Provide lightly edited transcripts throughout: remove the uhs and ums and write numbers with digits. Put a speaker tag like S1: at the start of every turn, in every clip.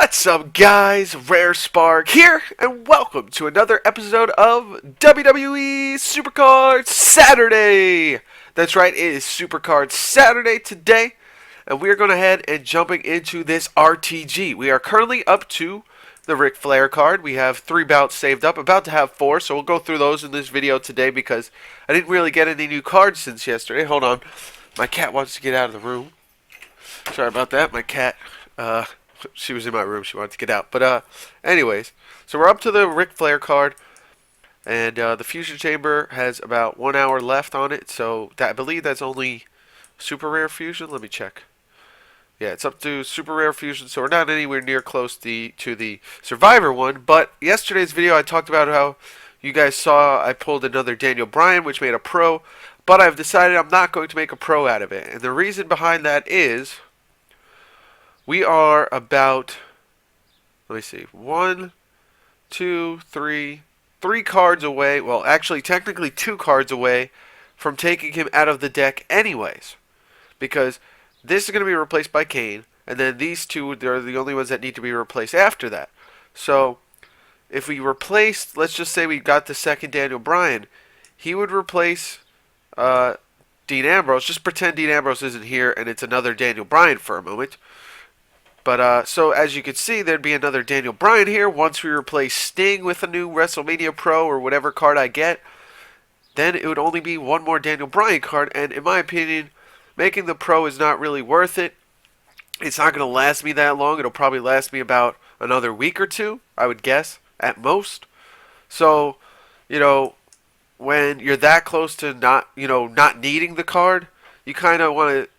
S1: What's up, guys? Rare Spark here, and welcome to another episode of WWE Supercard Saturday. That's right, it is Supercard Saturday today, and we are going ahead and jumping into this RTG. We are currently up to the Ric Flair card. We have 3 bouts saved up, about to have 4, so we'll go through those in this video today because I didn't really get any new cards since yesterday. Hold on, my cat wants to get out of the room. Sorry about that, my cat. She was in my room. She wanted to get out. But anyways, so we're up to the Ric Flair card, and the Fusion Chamber has about 1 hour left on it. So I believe that's only Super Rare Fusion. Let me check. Yeah, it's up to Super Rare Fusion, so we're not anywhere near close to the Survivor one. But yesterday's video, I talked about how you guys saw I pulled another Daniel Bryan, which made a pro. But I've decided I'm not going to make a pro out of it, and the reason behind that is we are about, let me see, 1, 2, 3, 3 cards away. Well, actually, technically 2 cards away from taking him out of the deck anyways. Because this is going to be replaced by Kane, and then these two are the only ones that need to be replaced after that. So, if we replaced, let's just say we got the second Daniel Bryan, he would replace Dean Ambrose. Just pretend Dean Ambrose isn't here and it's another Daniel Bryan for a moment. But, so as you can see, there'd be another Daniel Bryan here. Once we replace Sting with a new WrestleMania Pro or whatever card I get, then it would only be one more Daniel Bryan card. And in my opinion, making the Pro is not really worth it. It's not going to last me that long. It'll probably last me about another week or two, I would guess, at most. So, when you're that close to not needing the card, you kind of want to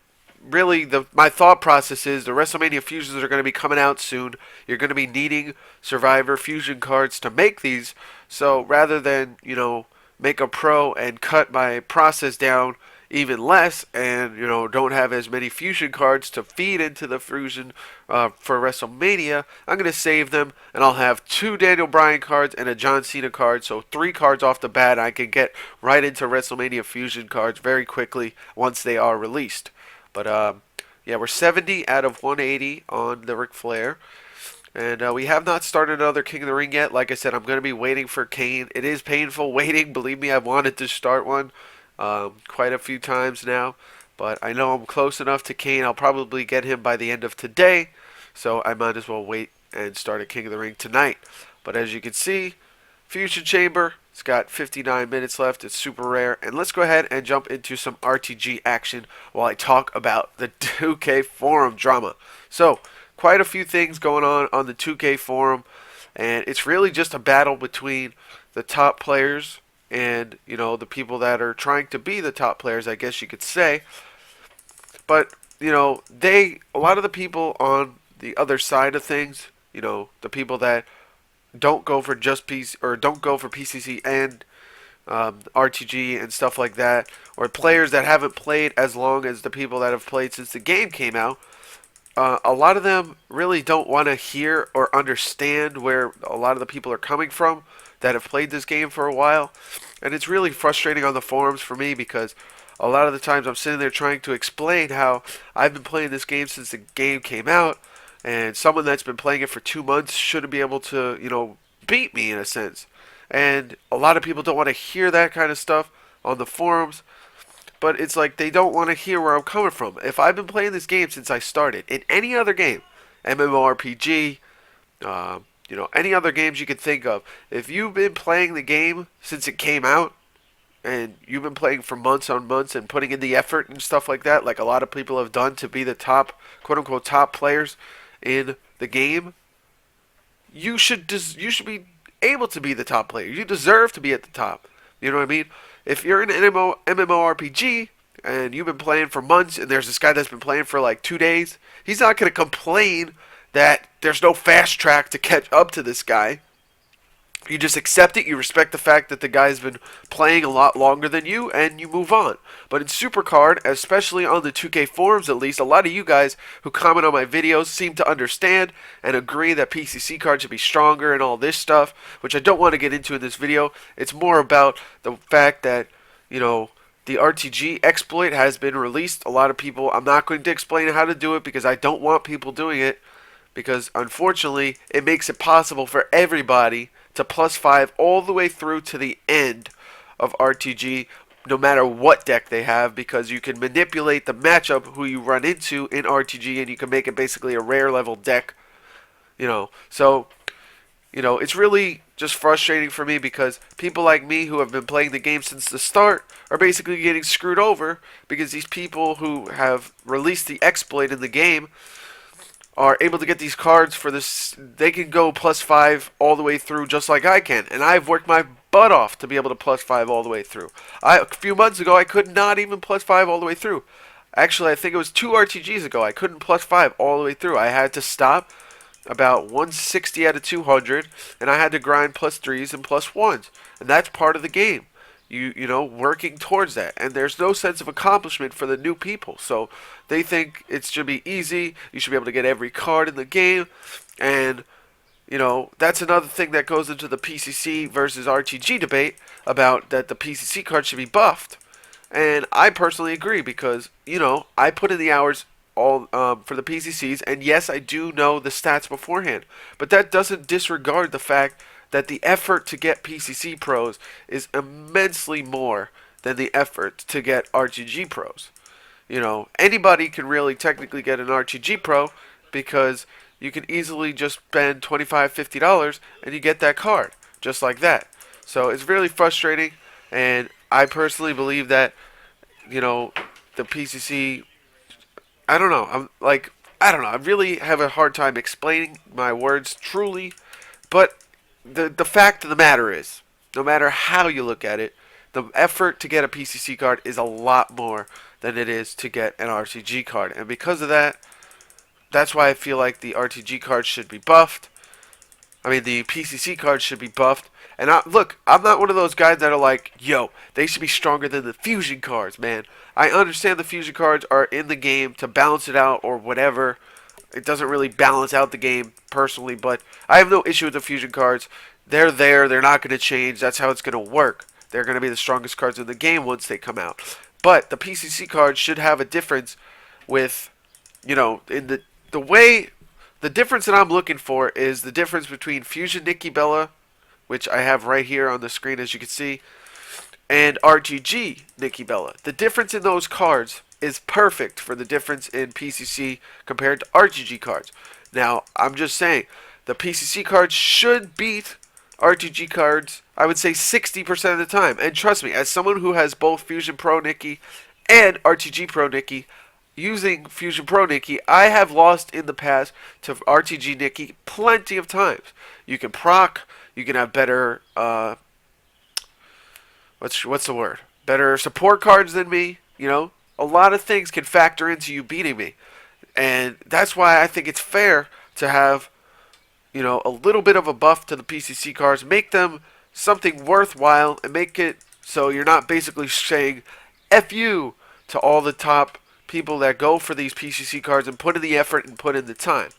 S1: really, my thought process is the WrestleMania Fusions are going to be coming out soon. You're going to be needing Survivor Fusion cards to make these. So rather than, make a pro and cut my process down even less and, don't have as many Fusion cards to feed into the Fusion for WrestleMania, I'm going to save them and I'll have 2 Daniel Bryan cards and a John Cena card. So 3 cards off the bat. I can get right into WrestleMania Fusion cards very quickly once they are released. But, yeah, we're 70 out of 180 on the Ric Flair. And we have not started another King of the Ring yet. Like I said, I'm going to be waiting for Kane. It is painful waiting. Believe me, I've wanted to start one quite a few times now. But I know I'm close enough to Kane. I'll probably get him by the end of today. So I might as well wait and start a King of the Ring tonight. But as you can see, Fusion Chamber, it's got 59 minutes left. It's super rare. And let's go ahead and jump into some RTG action while I talk about the 2K forum drama. So, quite a few things going on the 2K forum. And it's really just a battle between the top players and, the people that are trying to be the top players, I guess you could say. But, a lot of the people on the other side of things, the people that don't go for just PC or don't go for PCC and RTG and stuff like that, or players that haven't played as long as the people that have played since the game came out. A lot of them really don't want to hear or understand where a lot of the people are coming from that have played this game for a while, and it's really frustrating on the forums for me because a lot of the times I'm sitting there trying to explain how I've been playing this game since the game came out. And someone that's been playing it for 2 months shouldn't be able to, beat me in a sense. And a lot of people don't want to hear that kind of stuff on the forums. But it's like they don't want to hear where I'm coming from. If I've been playing this game since I started, in any other game, MMORPG, any other games you could think of, if you've been playing the game since it came out, and you've been playing for months on months and putting in the effort and stuff like that, like a lot of people have done to be the top, quote-unquote, top players in the game, you should be able to be the top player. You deserve to be at the top. You know what I mean? If you're in an MMORPG and you've been playing for months and there's this guy that's been playing for like 2 days, he's not going to complain that there's no fast track to catch up to this guy. You just accept it, you respect the fact that the guy's been playing a lot longer than you, and you move on. But in Supercard, especially on the 2K forums at least, a lot of you guys who comment on my videos seem to understand and agree that PCC cards should be stronger and all this stuff, which I don't want to get into in this video. It's more about the fact that, the RTG exploit has been released. A lot of people, I'm not going to explain how to do it because I don't want people doing it. because unfortunately it makes it possible for everybody to plus 5 all the way through to the end of RTG, no matter what deck they have, because you can manipulate the matchup who you run into in RTG, and you can make it basically a rare level deck. So it's really just frustrating for me because people like me who have been playing the game since the start are basically getting screwed over because these people who have released the exploit in the game are able to get these cards for this. They can go plus 5 all the way through just like I can, and I've worked my butt off to be able to plus 5 all the way through. A few months ago I could not even plus 5 all the way through. Actually, I think it was 2 RTGs ago I couldn't plus 5 all the way through. I had to stop about 160 out of 200, and I had to grind plus 3s and plus 1s, and that's part of the game. Working towards that, and there's no sense of accomplishment for the new people. So they think it should be easy. You should be able to get every card in the game, and that's another thing that goes into the PCC versus RTG debate about that the PCC card should be buffed. And I personally agree because I put in the hours all for the PCCs, and yes, I do know the stats beforehand, but that doesn't disregard the fact that the effort to get PCC pros is immensely more than the effort to get RTG pros. Anybody can really technically get an RTG pro because you can easily just spend $25, $50 and you get that card just like that. So it's really frustrating, and I personally believe that the PCC. I don't know. I don't know. I really have a hard time explaining my words truly, but the fact of the matter is, no matter how you look at it, the effort to get a PCC card is a lot more than it is to get an RTG card. And because of that, that's why I feel like the RTG cards should be buffed. I mean, the PCC cards should be buffed. And look, I'm not one of those guys that are like, yo, they should be stronger than the fusion cards, man. I understand the fusion cards are in the game to balance it out or whatever. It doesn't really balance out the game personally, but I have no issue with the fusion cards. They're there. They're not going to change. That's how it's going to work. They're going to be the strongest cards in the game once they come out. But the PCC cards should have a difference with, in the way. The difference that I'm looking for is the difference between Fusion Nikki Bella, which I have right here on the screen as you can see, and RTG Nikki Bella. The difference in those cards is perfect for the difference in PCC compared to RTG cards. Now, I'm just saying, the PCC cards should beat RTG cards, I would say 60% of the time. And trust me, as someone who has both Fusion Pro Nikki and RTG Pro Nikki, using Fusion Pro Nikki, I have lost in the past to RTG Nikki plenty of times. You can proc, you can have better, what's the word? Better support cards than me, A lot of things can factor into you beating me. And that's why I think it's fair to have, a little bit of a buff to the PCC cards, make them something worthwhile, and make it so you're not basically saying F you to all the top people that go for these PCC cards and put in the effort and put in the time.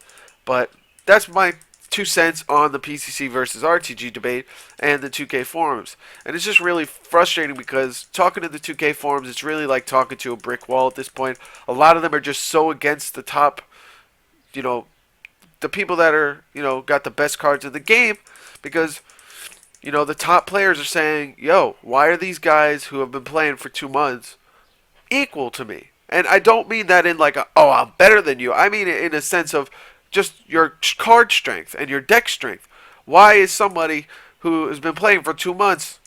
S1: But that's my 2 cents on the PCC versus RTG debate and the 2K forums. And it's just really frustrating because talking to the 2K forums, it's really like talking to a brick wall at this point. A lot of them are just so against the top, the people that are, got the best cards in the game because, the top players are saying, yo, why are these guys who have been playing for 2 months equal to me? And I don't mean that in like, I'm better than you. I mean it in a sense of just your card strength and your deck strength. Why is somebody who has been playing for 2 months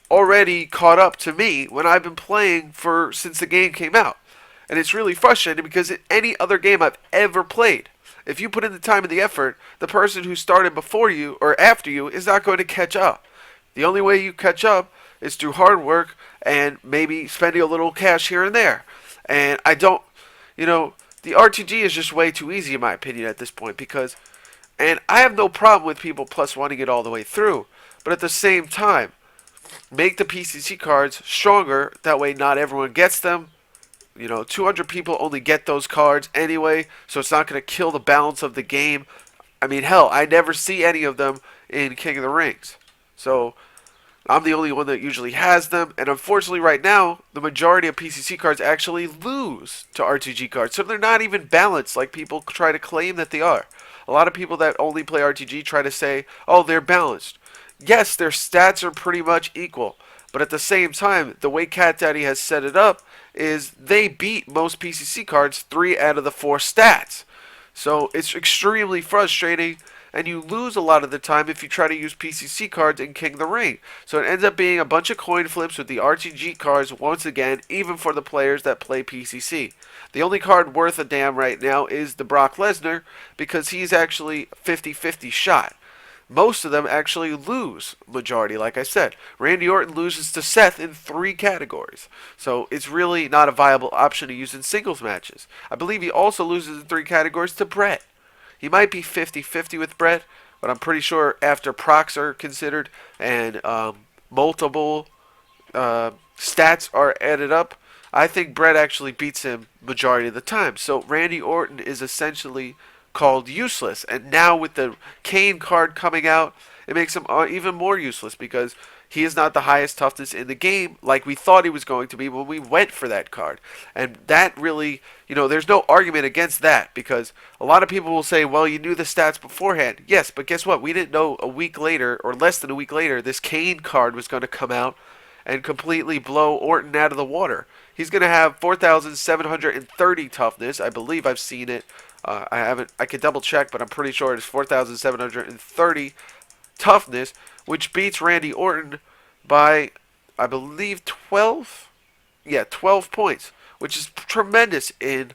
S1: already caught up to me when I've been playing since the game came out? And it's really frustrating because in any other game I've ever played, if you put in the time and the effort, the person who started before you or after you is not going to catch up. The only way you catch up is through hard work and maybe spending a little cash here and there. And I don't, the RTG is just way too easy in my opinion at this point and I have no problem with people plus wanting it all the way through. But at the same time, make the PCC cards stronger. That way not everyone gets them. 200 people only get those cards anyway, so it's not going to kill the balance of the game. I mean, hell, I never see any of them in King of the Rings. So I'm the only one that usually has them, and unfortunately right now, the majority of PCC cards actually lose to RTG cards, so they're not even balanced like people try to claim that they are. A lot of people that only play RTG try to say, oh, they're balanced. Yes, their stats are pretty much equal. But at the same time, the way Cat Daddy has set it up is they beat most PCC cards 3 out of the 4 stats. So it's extremely frustrating, and you lose a lot of the time if you try to use PCC cards in King of the Ring. So it ends up being a bunch of coin flips with the RTG cards once again, even for the players that play PCC. The only card worth a damn right now is the Brock Lesnar, because he's actually 50-50 shot. Most of them actually lose, majority, like I said. Randy Orton loses to Seth in 3 categories. So it's really not a viable option to use in singles matches. I believe he also loses in 3 categories to Brett. He might be 50-50 with Brett, but I'm pretty sure after procs are considered and multiple stats are added up, I think Brett actually beats him majority of the time. So Randy Orton is essentially called useless. And now with the Kane card coming out, it makes him even more useless because he is not the highest toughness in the game like we thought he was going to be when we went for that card. And that really, there's no argument against that because a lot of people will say, well, you knew the stats beforehand. Yes, but guess what? We didn't know a week later or less than a week later this Kane card was going to come out and completely blow Orton out of the water. He's going to have 4,730 toughness. I believe I've seen it. I could double check, but I'm pretty sure it's 4,730 toughness, which beats Randy Orton by, I believe, 12. Yeah, 12 points, which is tremendous in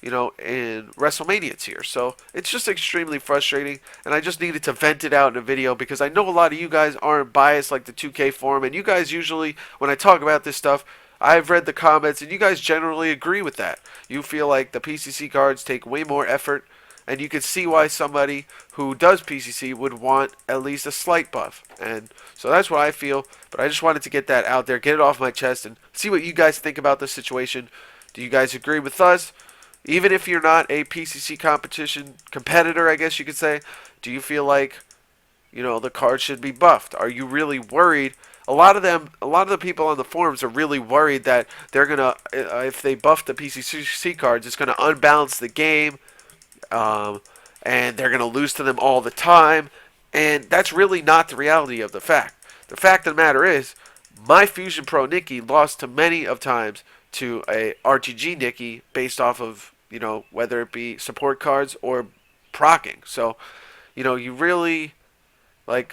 S1: WrestleMania tier. So it's just extremely frustrating, and I just needed to vent it out in a video because I know a lot of you guys aren't biased like the 2K forum, and you guys usually, when I talk about this stuff, I've read the comments, and you guys generally agree with that. You feel like the PCC cards take way more effort, and you can see why somebody who does PCC would want at least a slight buff. And so that's what I feel, but I just wanted to get that out there, get it off my chest, and see what you guys think about the situation. Do you guys agree with us? Even if you're not a PCC competition competitor, I guess you could say, do you feel like, the card should be buffed? Are you really worried? A lot of the people on the forums are really worried that they're gonna, if they buff the PCC cards, it's gonna unbalance the game, and they're gonna lose to them all the time. And that's really not the reality of the fact. The fact of the matter is, my Fusion Pro Nikki lost to many of times to a RTG Nikki based off of whether it be support cards or procking. So, you really.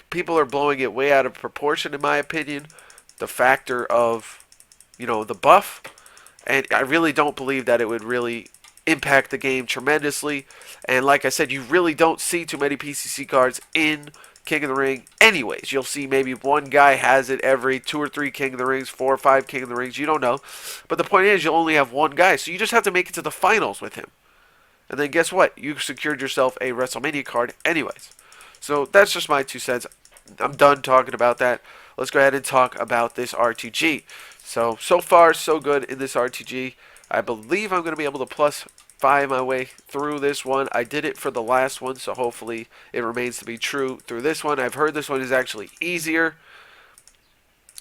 S1: People are blowing it way out of proportion, in my opinion. The factor of, the buff. And I really don't believe that it would really impact the game tremendously. And like I said, you really don't see too many PCC cards in King of the Ring anyways. You'll see maybe one guy has it every 2 or 3 King of the Rings, 4 or 5 King of the Rings. You don't know. But the point is, you'll only have one guy. So you just have to make it to the finals with him. And then guess what? You secured yourself a WrestleMania card anyways. So that's just my 2 cents. I'm done talking about that. Let's go ahead and talk about this RTG. So far, so good in this RTG. I believe I'm going to be able to +5 my way through this one. I did it for the last one, so hopefully it remains to be true through this one. I've heard this one is actually easier.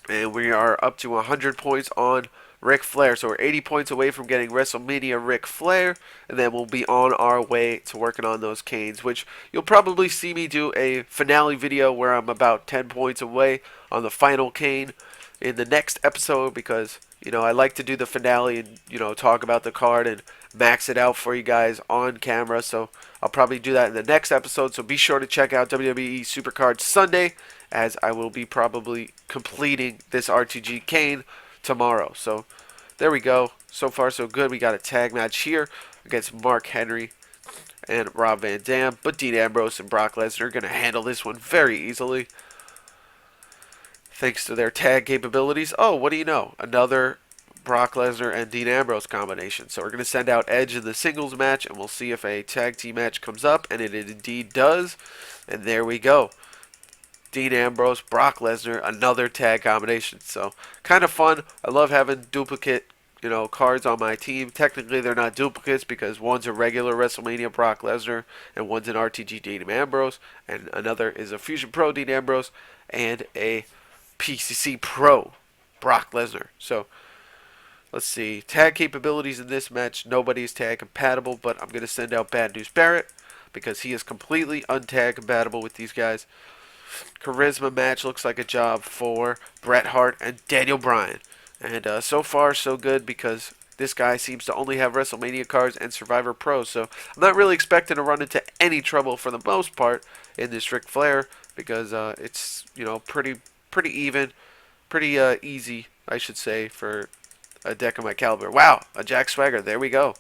S1: And we are up to 100 points on Ric Flair. So we're 80 points away from getting WrestleMania Ric Flair. And then we'll be on our way to working on those Canes, which you'll probably see me do a finale video where I'm about 10 points away on the final Cane in the next episode because, I like to do the finale and, talk about the card and max it out for you guys on camera. So I'll probably do that in the next episode. So be sure to check out WWE Supercard Sunday as I will be probably completing this RTG Cane tomorrow. So there we go. So far so good. We got a tag match here against Mark Henry and Rob Van Dam, but Dean Ambrose and Brock Lesnar are going to handle this one very easily thanks to their tag capabilities. Oh, what do you know? Another Brock Lesnar and Dean Ambrose combination. So we're going to send out Edge in the singles match, and we'll see if a tag team match comes up, and it indeed does. And there we go. Dean Ambrose, Brock Lesnar, another tag combination. So kind of fun. I love having duplicate, cards on my team. Technically, they're not duplicates because one's a regular WrestleMania Brock Lesnar and one's an RTG Dean Ambrose, and another is a Fusion Pro Dean Ambrose and a PCC Pro Brock Lesnar. So let's see. Tag capabilities in this match. Nobody's tag compatible, but I'm going to send out Bad News Barrett. because he is completely untag compatible with these guys. Charisma match looks like a job for Bret Hart and Daniel Bryan. And so far, so good because this guy seems to only have WrestleMania cards and Survivor Pro. So I'm not really expecting to run into any trouble for the most part in this Ric Flair because it's pretty even, pretty easy, I should say, for a deck of my caliber. Wow, a Jack Swagger. There we go.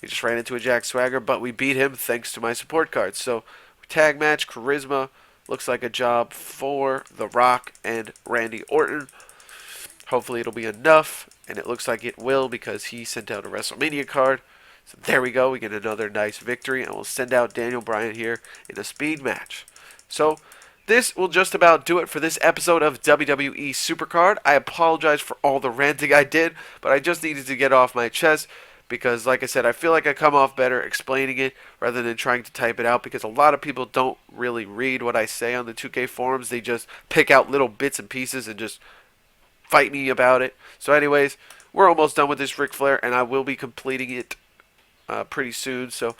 S1: We just ran into a Jack Swagger, but we beat him thanks to my support cards. So tag match, Charisma looks like a job for The Rock and Randy Orton. Hopefully it'll be enough, and it looks like it will because he sent out a WrestleMania card. So there we go. We get another nice victory, and we'll send out Daniel Bryan here in a speed match. So this will just about do it for this episode of WWE Supercard. I apologize for all the ranting I did, but I just needed to get off my chest because, like I said, I feel like I come off better explaining it rather than trying to type it out because a lot of people don't really read what I say on the 2K forums. They just pick out little bits and pieces and just fight me about it. So anyways, we're almost done with this Ric Flair, and I will be completing it pretty soon. So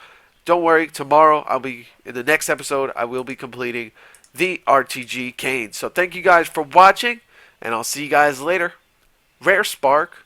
S1: don't worry, tomorrow in the next episode, I will be completing the RTG Kane. So thank you guys for watching, and I'll see you guys later. Rare Spark.